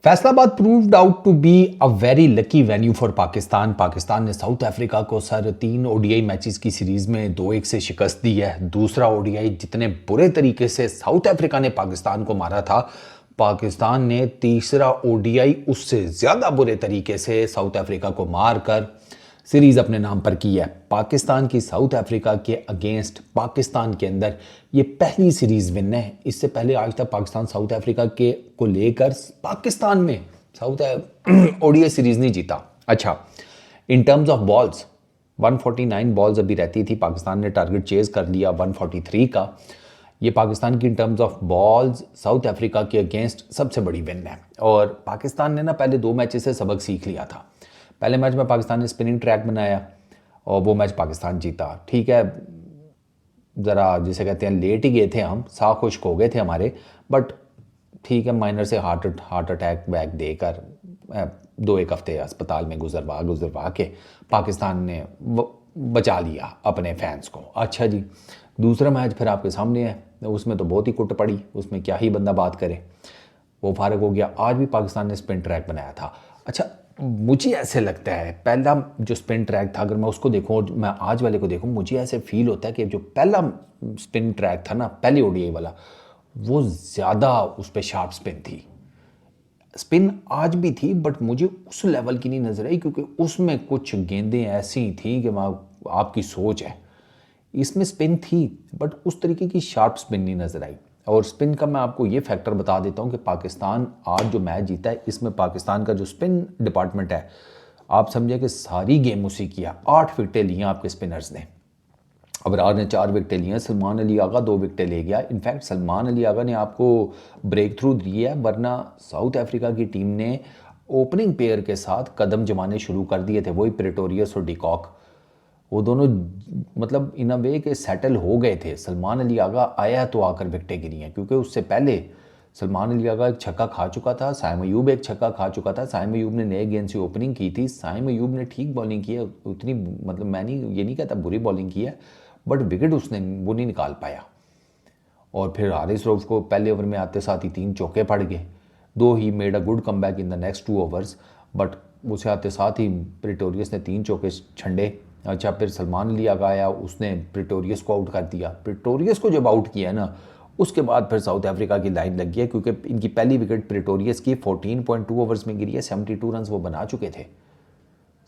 Faisalabad proved out to be a very lucky venue for Pakistan. Pakistan ने South Africa को sir 3 ODI matches की series में 2-1 से शिकस्त दी है। दूसरा ओडीआई जितने बुरे तरीके से साउथ अफ्रीका ने पाकिस्तान को मारा था, पाकिस्तान ने तीसरा ओडीआई उससे ज़्यादा बुरे तरीके से साउथ अफ्रीका को मार कर सीरीज़ अपने नाम पर की है। पाकिस्तान की साउथ अफ्रीका के अगेंस्ट पाकिस्तान के अंदर ये पहली सीरीज़ विन है। इससे पहले आज तक पाकिस्तान साउथ अफ्रीका के को लेकर पाकिस्तान में साउथ ओडीआई सीरीज़ नहीं जीता। अच्छा, in terms of balls 149 balls अभी रहती थी, पाकिस्तान ने टारगेट चेज कर लिया 143 का। ये पाकिस्तान की in terms of balls south Africa के अगेंस्ट सबसे बड़ी विन है। और पाकिस्तान ने ना पहले 2 मैचेस से सबक सीख लिया था। पहले मैच में पाकिस्तान ने स्पिनिंग ट्रैक बनाया और वो मैच पाकिस्तान जीता। ठीक है, ज़रा जिसे कहते हैं लेट ही गए थे हम, सा खुश्क हो गए थे हमारे, बट ठीक है, माइनर से हार्ट अटैक बैक देकर 2-1 हफ्ते अस्पताल में गुजरवा के पाकिस्तान ने बचा लिया अपने फैंस को। अच्छा जी, दूसरा मैच फिर आपके सामने है, उसमें तो बहुत ही कुट पड़ी, उसमें क्या ही बंदा बात करे, वो फारग हो गया। आज भी पाकिस्तान ने स्पिन ट्रैक बनाया था। अच्छा, मुझे ऐसे लगता है पहला जो स्पिन ट्रैक था, अगर मैं उसको देखूं और मैं आज वाले को देखूं, मुझे ऐसे फील होता है कि जो पहला स्पिन ट्रैक था ना, पहले ओडीआई वाला, वो ज़्यादा उस पर शार्प स्पिन थी। स्पिन आज भी थी बट मुझे उस लेवल की नहीं नज़र आई, क्योंकि उसमें कुछ गेंदें ऐसी थी कि आपकी सोच है। इसमें स्पिन थी बट उस तरीके की शार्प स्पिन नहीं नज़र आई। और स्पिन का मैं आपको ये फैक्टर बता देता हूँ कि पाकिस्तान आज जो मैच जीता है, इसमें पाकिस्तान का जो स्पिन डिपार्टमेंट है, आप समझे कि सारी गेम उसी किया। 8 विकेटें ली आपके स्पिनर्स ने। अबरार ने 4 विकेटें ली हैं, सलमान अली आगा 2 विकेटें ले गया। इनफैक्ट सलमान अली आगा ने आपको ब्रेक थ्रू दिया है, वरना साउथ अफ्रीका की टीम ने ओपनिंग पेयर के साथ कदम जमाने शुरू कर दिए थे, वही प्रेटोरियस और डिकॉक। वो दोनों मतलब इन अ वे के सेटल हो गए थे। सलमान अली आगा आया तो आकर विकेटें गिरी हैं, क्योंकि उससे पहले सलमान अली आगा एक छक्का खा चुका था, साइम अयूब एक छक्का खा चुका था। साइम अयूब ने नए गेंद से ओपनिंग की थी, साइम अयूब ने ठीक बॉलिंग की है, उतनी मतलब मैं नहीं ये नहीं कहता बुरी बॉलिंग की है, बट विकेट उसने वो नहीं निकाल पाया। और फिर हारिस रऊफ को पहले ओवर में आते साथ ही 3 चौके पड़ गए, दो he made a good come back in the next 2 overs, but उसे आते साथ ही प्रेटोरियस ने 3 चौके छंडे। अच्छा, फिर सलमान अली आगा आया, उसने प्रेटोरियस को आउट कर दिया। प्रेटोरियस को जब आउट किया ना, उसके बाद फिर साउथ अफ्रीका की लाइन लग गई है, क्योंकि इनकी पहली विकेट प्रेटोरियस की 14.2 ओवर्स में गिरी है। 72 रन वो बना चुके थे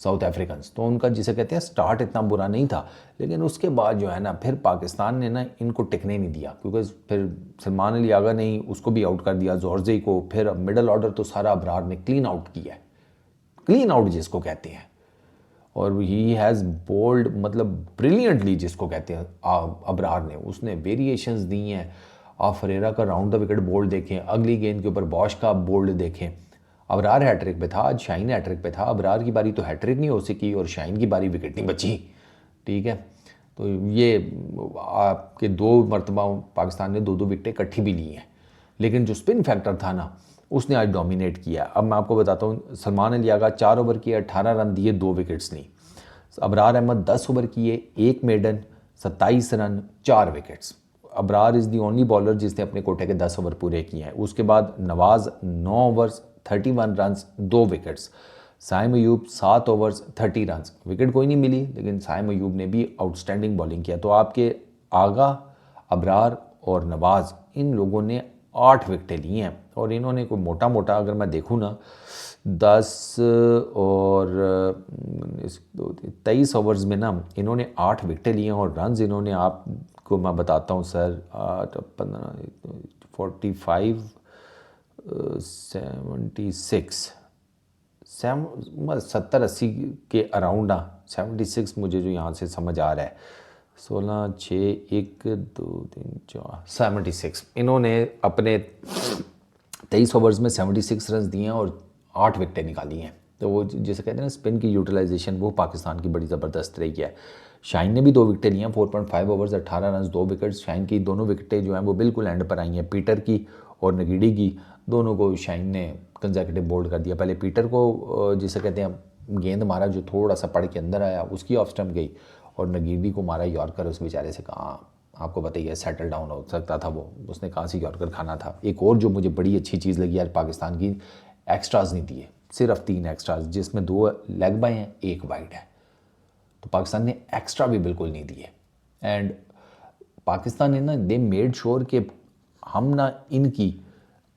साउथ अफ्रीकन्स, तो उनका जिसे कहते हैं स्टार्ट इतना बुरा नहीं था। लेकिन उसके बाद जो है ना, फिर पाकिस्तान ने ना इनको टिकने नहीं दिया, क्योंकि फिर सलमान अली आगा ने उसको भी आउट कर दिया, जोरजे को। फिर मिडल ऑर्डर तो सारा अबरार ने क्लीन आउट किया है, क्लीन आउट जिसको कहते हैं। और ही हैज़ बोल्ड मतलब ब्रिलियंटली जिसको कहते हैं अबरार ने, उसने वेरिएशंस दी हैं। आप फरेरा का राउंड द विकेट बोल्ड देखें, अगली गेंद के ऊपर बॉश का बोल्ड देखें। अबरार हैट्रिक पे था, आज शाहीन हैट्रिक पे था। अबरार की बारी तो हैट्रिक नहीं हो सकी और शाहीन की बारी विकेट नहीं बची। ठीक है, तो ये आपके 2 मरतबा पाकिस्तान ने 2-2 विकेटें इकट्ठी भी ली हैं। लेकिन जो स्पिन फैक्टर था ना, उसने आज डोमिनेट किया। अब मैं आपको बताता हूँ, सलमान अली आगा 4 ओवर किए, 18 रन दिए, 2 विकेट्स ली। अबरार अहमद 10 ओवर किए, 1 maiden, 27 run, 4 wickets. Abrar is the only bowler जिसने अपने कोटे के 10 ओवर पूरे किए हैं। उसके बाद Nawaz 9 overs, 31 run, 2 wickets. Saim Ayub 7 overs, 30 run, wicket कोई नहीं मिली, लेकिन साइम अयूब ने भी आउटस्टैंडिंग बॉलिंग किया। तो आपके आगा, अबरार और नवाज़, इन लोगों ने 8 विकेटें ली हैं। और इन्होंने कोई मोटा मोटा अगर मैं देखूँ ना, 10 और 23 ओवर्स में ना इन्होंने 8 विकेटें ली हैं। और रन इन्होंने, आपको मैं बताता हूँ सर, 45, 76, 70-80 के अराउंड, 76 मुझे जो यहाँ से समझ आ रहा है, 16, 6, 1, 2, 3, 4, 76 इन्होंने अपने 23 ओवर्स में 76 रन दिए हैं और 8 विकेटें निकाली हैं। तो वो जैसे कहते हैं ना, स्पिन की यूटिलाइजेशन वो पाकिस्तान की बड़ी ज़बरदस्त रही है। शाहीन ने भी 2 विकेटें ली हैं, 4.5 ओवर्स, 18 रन, 2 विकेट। शाहीन की दोनों विकेटें जो हैं वो बिल्कुल एंड पर आई हैं, पीटर की और नगीडी की, दोनों को शाहीन ने कंजर्वेटिव बोल्ड कर दिया। पहले पीटर को जिसे कहते हैं गेंद मारा जो थोड़ा सा पड़ के अंदर आया, उसकी ऑफ स्टंप गई, और नगीडी को मारा यॉर्कर। उस बेचारे से कहाँ, आपको बताइए, सेटल डाउन हो सकता था वो, उसने कहाँ से यॉर्कर खाना था। एक और जो मुझे बड़ी अच्छी चीज़ लगी यार पाकिस्तान की, एक्स्ट्राज नहीं दिए, सिर्फ 3 एक्स्ट्राज, जिसमें 2 लेग बाय हैं, 1 वाइड है। तो पाकिस्तान ने एक्स्ट्रा भी बिल्कुल नहीं दिए। एंड पाकिस्तान ने ना दे मेड श्योर कि हम ना इनकी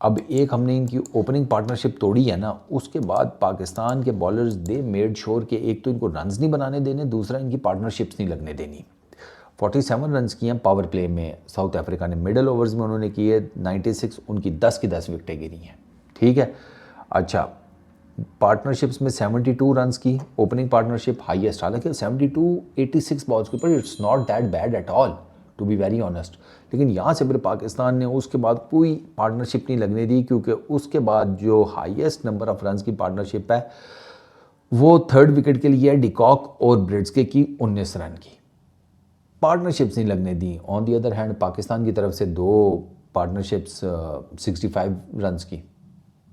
अब एक हमने इनकी ओपनिंग पार्टनरशिप तोड़ी है ना, उसके बाद पाकिस्तान के बॉलर्स दे मेड श्योर कि एक तो इनको रन्स नहीं बनाने देने, दूसरा इनकी पार्टनरशिप्स नहीं लगने देनी। 47 रन्स किए हैं पावर प्ले में साउथ अफ्रीका ने, मिडल ओवर्स में उन्होंने किए 96, उनकी 10 की 10 विकेटें गिरी हैं, ठीक है। अच्छा, पार्टनरशिप्स में 72 रन्स की ओपनिंग पार्टनरशिप हाईएस्ट, हालांकि 72 86 बॉल्स के ऊपर, it's not that bad at all to be very honest. लेकिन यहाँ से फिर पाकिस्तान ने उसके बाद कोई पार्टनरशिप नहीं लगने दी, क्योंकि उसके बाद जो हाईएस्ट नंबर ऑफ रन्स की पार्टनरशिप है वो 3rd विकेट के लिए है डिकॉक और ब्रिड्सके की 19 रन की, पार्टनरशिप्स नहीं लगने दी। On the other hand Pakistan की तरफ से 2 पार्टनरशिप्स 65 रन्स की,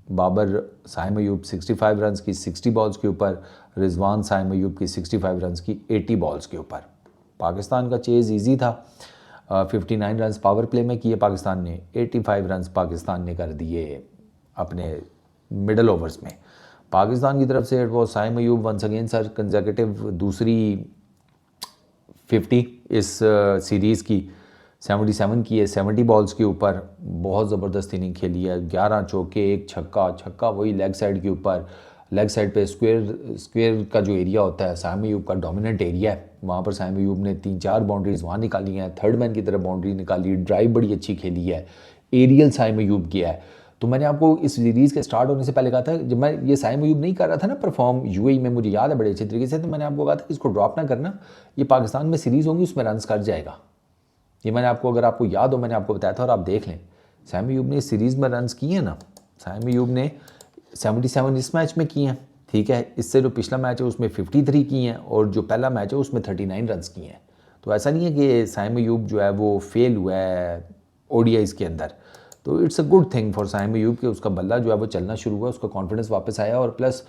बाबर साइम अयूब 65 रन्स की 60 बॉल्स के ऊपर, रिजवान साइम अयूब की 65 रन्स की 80 बॉल्स के ऊपर। पाकिस्तान का चेज़ इजी था, 59 रन्स पावर प्ले में किए पाकिस्तान ने, 85 रन्स पाकिस्तान ने कर दिए अपने मिडल ओवर्स में। पाकिस्तान की तरफ से वो Saim Ayub once again sir consecutive दूसरी 50 इस सीरीज़ की, 77 की है 70 बॉल्स के ऊपर, बहुत ज़बरदस्त इनिंग खेली है, 11 चौके, 1 छक्का वही लेग साइड के ऊपर, लेग साइड पे स्क्वायर का जो एरिया होता है साइम अयूब का डोमिनेंट एरिया है, वहाँ पर साइम अयूब ने 3-4 बाउंड्रीज वहाँ निकाली हैं, थर्ड मैन की तरफ बाउंड्री निकाली, ड्राइव बड़ी अच्छी खेली है, एरियल साइम अयूब किया है। तो मैंने आपको इस सीरीज़ के स्टार्ट होने से पहले कहा था, जब मैं ये साइम अयूब नहीं कर रहा था ना परफॉर्म यूएई में, मुझे याद है बड़े अच्छे तरीके से, तो मैंने आपको कहा था कि इसको ड्रॉप ना करना, ये पाकिस्तान में सीरीज़ होंगी उसमें रन्स कर जाएगा। ये मैंने आपको, अगर आपको याद हो, मैंने आपको बताया था और आप देख लें, साइम अयूब ने इस सीरीज़ में रन्स किए हैं ना, साइम अयूब ने 77 इस मैच में किए हैं, ठीक है। इससे जो पिछला मैच है उसमें 53 की हैं और जो पहला मैच है उसमें 39 रन्स किए हैं। तो ऐसा नहीं है कि साइम अयूब जो है वो फेल हुआ है ओडीआईज़ के अंदर, तो it's a good thing for Saim Ayub कि उसका बल्ला जो है वो चलना शुरू हुआ, उसका कॉन्फिडेंस वापस आया, और प्लस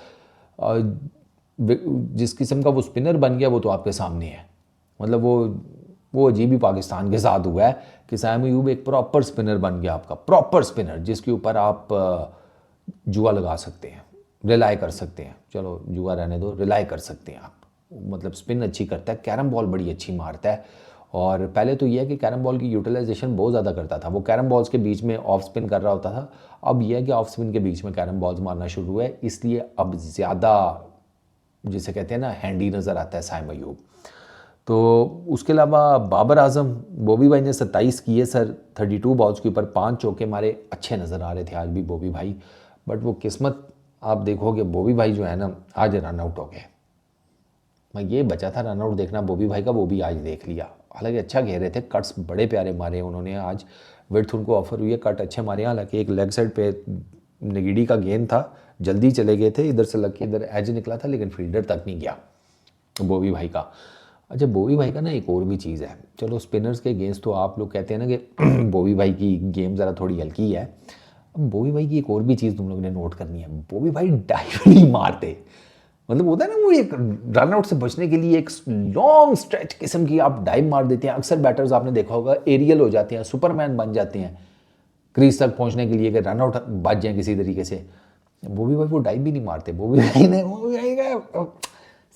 जिस किस्म का वो स्पिनर बन गया वो तो आपके सामने है। मतलब वो अजीब ही पाकिस्तान के साथ हुआ है कि साइम अयूब एक प्रॉपर स्पिनर बन गया, आपका प्रॉपर स्पिनर जिसके ऊपर आप जुआ लगा सकते हैं, रिलाई कर सकते हैं, चलो जुआ रहने दो, रिलाई कर सकते हैं आप। मतलब स्पिन अच्छी करता है, कैरम बॉल बड़ी अच्छी मारता है, और पहले तो यह है कि कैरम बॉल की यूटिलाइजेशन बहुत ज़्यादा करता था, वो कैरम बॉल्स के बीच में ऑफ स्पिन कर रहा होता था, अब यह है कि ऑफ स्पिन के बीच में कैरम बॉल्स मारना शुरू हुआ है, इसलिए अब ज़्यादा जिसे कहते हैं ना हैंडी नज़र आता है साइम अयूब। तो उसके अलावा बाबर आजम, बॉबी भाई ने 27 किए सर 32 बॉल्स के ऊपर, 5 चौके मारे, अच्छे नज़र आ रहे थे आज भी बॉबी भाई, बट वो किस्मत आप देखोगे बॉबी भाई जो है ना आज रन आउट हो गए। मैं ये बचा था रन आउट देखना बॉबी भाई का, वो भी आज देख लिया। हालांकि अच्छा खेल रहे थे, कट्स बड़े प्यारे मारे उन्होंने आज, विड्थ उनको ऑफर हुई है, कट अच्छे मारे। हालांकि एक लेग साइड पे निगिडी का गेंद था, जल्दी चले गए थे, इधर से लग के इधर एज निकला था, लेकिन फील्डर तक नहीं गया बॉबी भाई का। अच्छा, बॉबी भाई का ना एक और भी चीज़ है, चलो स्पिनर्स के अगेंस्ट तो आप लोग कहते हैं ना कि बॉबी भाई की गेम ज़रा थोड़ी हल्की है, अब बॉबी भाई की एक और भी चीज़ तुम लोगों ने नोट करनी है, बॉबी भाई डाइव नहीं मारते। मतलब होता है ना वो एक रन आउट से बचने के लिए एक लॉन्ग स्ट्रेच किस्म की आप डाइव मार देते हैं। अक्सर बैटर्स आपने देखा होगा एरियल हो जाते हैं, सुपरमैन बन जाते हैं क्रीज तक पहुंचने के लिए कि रन आउट बच जाए किसी तरीके से। बॉबी भाई वो डाइव भी नहीं मारते, बॉबी भाई का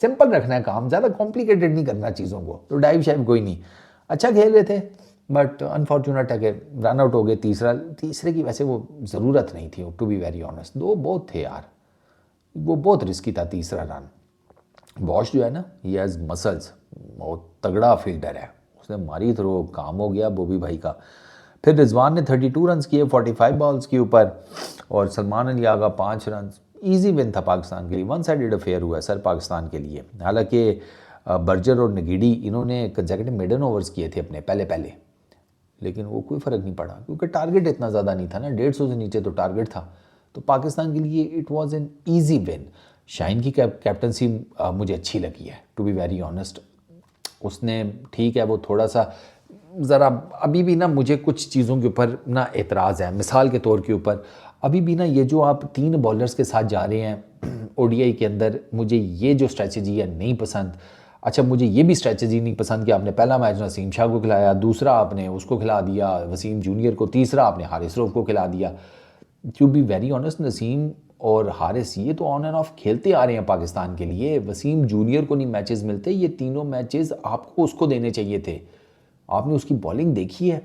सिंपल रखना है काम, ज़्यादा कॉम्प्लिकेटेड नहीं करना चीज़ों को, तो डाइव शाइव कोई नहीं। अच्छा खेल रहे थे, बट अनफॉर्चुनेट है कि रन आउट हो गए। तीसरे की वैसे वो ज़रूरत नहीं थी, टू बी वेरी ऑनेस्ट, 2 बहुत थे यार, वो बहुत रिस्की था तीसरा रन। बॉश जो है ना, ही हैज़ मसल्स, बहुत तगड़ा फील्डर है, उसने मारी थ्रो, काम हो गया बॉबी भाई का। फिर रिजवान ने 32 रन किए 45 बॉल्स के ऊपर, और Salman Ali Agha 5 run. Easy win था पाकिस्तान के लिए, वन साइडेड अफेयर हुआ सर पाकिस्तान के लिए। हालांकि बर्जर और नगीडी इन्होंने कंसेक्यूटिव मिडन ओवर्स किए थे अपने पहले, लेकिन वो कोई फ़र्क नहीं पड़ा क्योंकि टारगेट इतना ज़्यादा नहीं था ना, 150 से नीचे तो टारगेट था, तो पाकिस्तान के लिए it was an easy win. Shine की कैप्टनसी मुझे अच्छी लगी है, टू बी वेरी ऑनेस्ट। उसने ठीक है, वो थोड़ा सा ज़रा अभी भी ना मुझे कुछ चीज़ों के ऊपर ना एतराज़ है। मिसाल के तौर के ऊपर अभी भी ना ये जो आप 3 बॉलर्स के साथ जा रहे हैं ओडीआई के अंदर, मुझे ये जो स्ट्रेटजी है नहीं पसंद। अच्छा, मुझे ये भी स्ट्रेटजी नहीं पसंद कि आपने पहला मैच नसीम शाह को खिलाया, दूसरा आपने उसको खिला दिया वसीम जूनियर को, तीसरा आपने हारिस रऊफ को खिला दिया। To be very honest, Naseem और हारिस ये तो ऑन एंड ऑफ खेलते आ रहे हैं पाकिस्तान के लिए। वसीम जूनियर को नहीं मैचेस मिलते, ये तीनों मैचेस आपको उसको देने चाहिए थे। आपने उसकी बॉलिंग देखी है,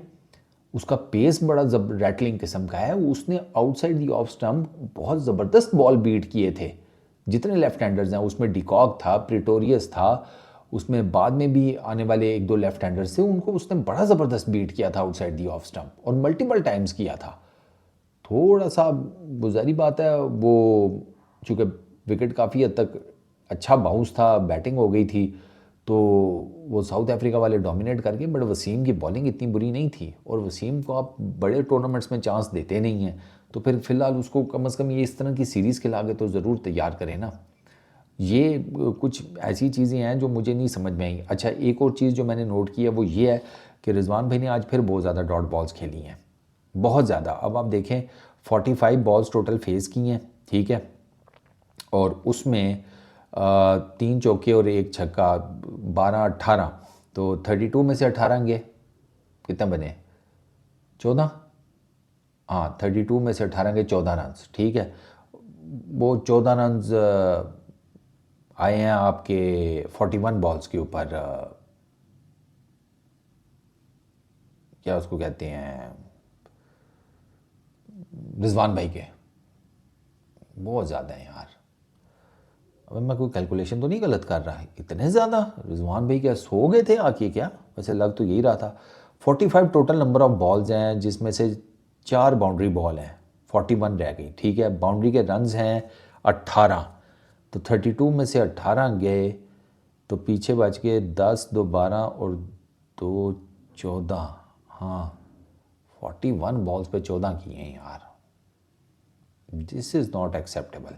उसका पेस बड़ा रैटलिंग किस्म का है। उसने आउटसाइड दी ऑफ स्टंप बहुत ज़बरदस्त बॉल बीट किए थे। जितने लेफ्ट हैंडर्स हैं उसमें डिकॉक था, प्रिटोरियस था, उसमें बाद में भी आने वाले एक दो लेफ्ट हैंडर्स थे, उनको उसने बड़ा ज़बरदस्त बीट किया था आउटसाइड दी ऑफ स्टंप और मल्टीपल टाइम्स किया था। थोड़ा सा गुजारी बात है वो, चूँकि विकेट काफ़ी हद तक अच्छा बाउंस था, बैटिंग हो गई थी, तो वो साउथ अफ्रीका वाले डोमिनेट करके, बट वसीम की बॉलिंग इतनी बुरी नहीं थी और वसीम को आप बड़े टूर्नामेंट्स में चांस देते नहीं हैं, तो फिर फ़िलहाल उसको कम से कम ये इस तरह की सीरीज़ खिला के तो ज़रूर तैयार करें ना। ये कुछ ऐसी चीज़ें हैं जो मुझे नहीं समझ में आई। अच्छा, एक और चीज़ जो मैंने नोट की है वो ये है कि रिजवान भाई ने आज फिर बहुत ज़्यादा डॉट बॉल्स खेली हैं, बहुत ज़्यादा। अब आप देखें 45 बॉल्स टोटल फेस की हैं, ठीक है, और उसमें 3 चौके और 1 छक्का, 12-18, तो 32 में से 18 गए, कितने बने? 14। हाँ, 32 में से 18 गए, 14 रन, ठीक है। वो 14 रन आए हैं आपके 41 बॉल्स के ऊपर, क्या उसको कहते हैं, रिजवान भाई के। बहुत ज़्यादा है यार। अब मैं कोई कैलकुलेशन तो नहीं गलत कर रहा है, इतने ज़्यादा रिजवान भाई क्या सो गए थे आके क्या? वैसे लग तो यही रहा था। 45 टोटल नंबर ऑफ बॉल्स हैं, जिसमें से 4 बाउंड्री बॉल हैं, 41 रह गई, ठीक है। बाउंड्री के रन्स हैं 18, तो 32 में से 18 गए, तो पीछे बच गए 10, 2 12 और 2 14। हाँ, 41 बॉल्स पे 14 किए हैं यार। This is not acceptable.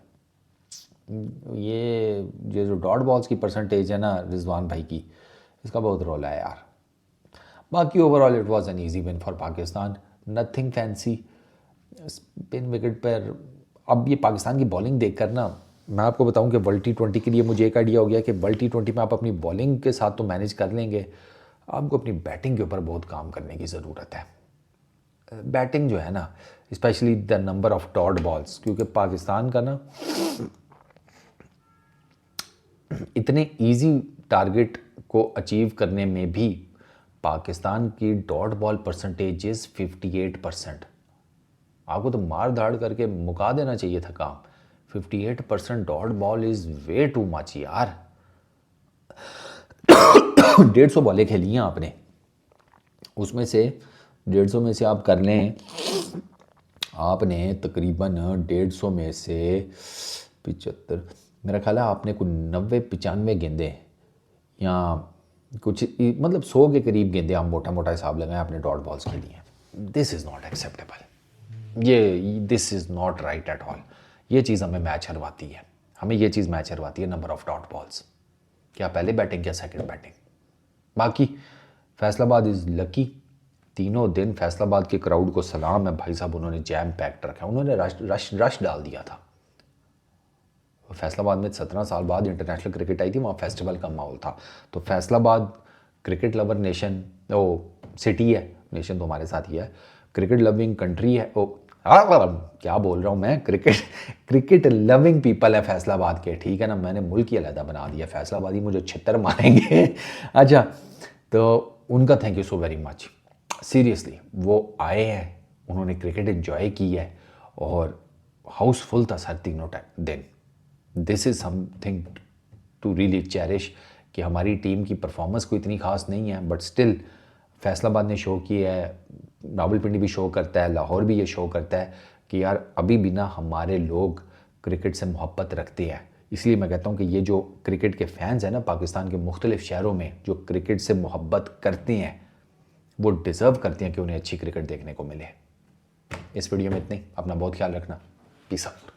ये जो डॉट बॉल्स की परसेंटेज है ना रिजवान भाई की, इसका बहुत रोल है यार। बाकी overall it was an easy win for Pakistan, nothing fancy. Spin wicket पर अब ये पाकिस्तान की बॉलिंग देखकर ना, मैं आपको बताऊं कि वर्ल्ड T20 के लिए मुझे एक आइडिया हो गया कि वर्ल्ड T20 में आप अपनी बॉलिंग के साथ तो मैनेज कर लेंगे, आपको अपनी बैटिंग के ऊपर बहुत काम करने की ज़रूरत है। बैटिंग जो है ना, specially the number of dot balls, क्योंकि पाकिस्तान का ना इतने इजी टारगेट को अचीव करने में भी पाकिस्तान की डॉट बॉल परसेंटेज इज़ 58%। आपको तो मार धाड़ करके मुका देना चाहिए था काम। 58% dot ball is way too much यार। 150 बॉलें खेली हैं आपने, उसमें से 150 में से आप कर लें, आपने तकरीबन 150 में से 75, मेरा ख्याल है आपने कुछ 90-95 गेंदे या कुछ मतलब 100 के करीब गेंदे आप मोटा मोटा हिसाब लगाएं आपने डॉट बॉल्स खेली हैं। This is not acceptable, this is not right at all. ये चीज़ हमें मैच हरवाती है, हमें ये चीज़ मैच हरवाती है, नंबर ऑफ डॉट बॉल्स। क्या पहले बैटिंग क्या सेकंड बैटिंग। बाकी फैसलाबाद इज़ लकी। तीनों दिन फैसलाबाद के क्राउड को सलाम है भाई साहब, उन्होंने जैम पैक्ट रखा, उन्होंने रश डाल दिया था। फैसलाबाद में 17 साल बाद इंटरनेशनल क्रिकेट आई थी, वहाँ फेस्टिवल का माहौल था। तो फैसलाबाद क्रिकेट लवर नेशन, ओ सिटी है, नेशन तो हमारे साथ ही है, क्रिकेट लविंग कंट्री है। ओ क्या बोल रहा हूँ मैं, क्रिकेट लविंग पीपल है फैसलाबाद के, ठीक है ना। मैंने मुल्क ही अलहदा बना दिया, फैसलाबादी मुझे छितर मारेंगे। अच्छा, तो उनका thank you so very much. Seriously वो आए हैं, उन्होंने क्रिकेट एंजॉय की है और हाउसफुल था सर तीनों दिन। This is something to really cherish कि हमारी टीम की परफॉर्मेंस कोई इतनी खास नहीं है, बट स्टिल फैसलाबाद ने शो किया है, रावलपिंडी भी शो करता है, लाहौर भी ये शो करता है कि यार अभी भी ना हमारे लोग क्रिकेट से मोहब्बत रखते हैं। इसलिए मैं कहता हूँ कि ये जो क्रिकेट के फैंस हैं ना पाकिस्तान के मुख्तलिफ शहरों में, जो क्रिकेट से मोहब्बत करते हैं, वो डिज़र्व करते हैं कि उन्हें अच्छी क्रिकेट देखने को मिले। इस वीडियो में इतनी, अपना बहुत ख्याल रखना, पीस आउट।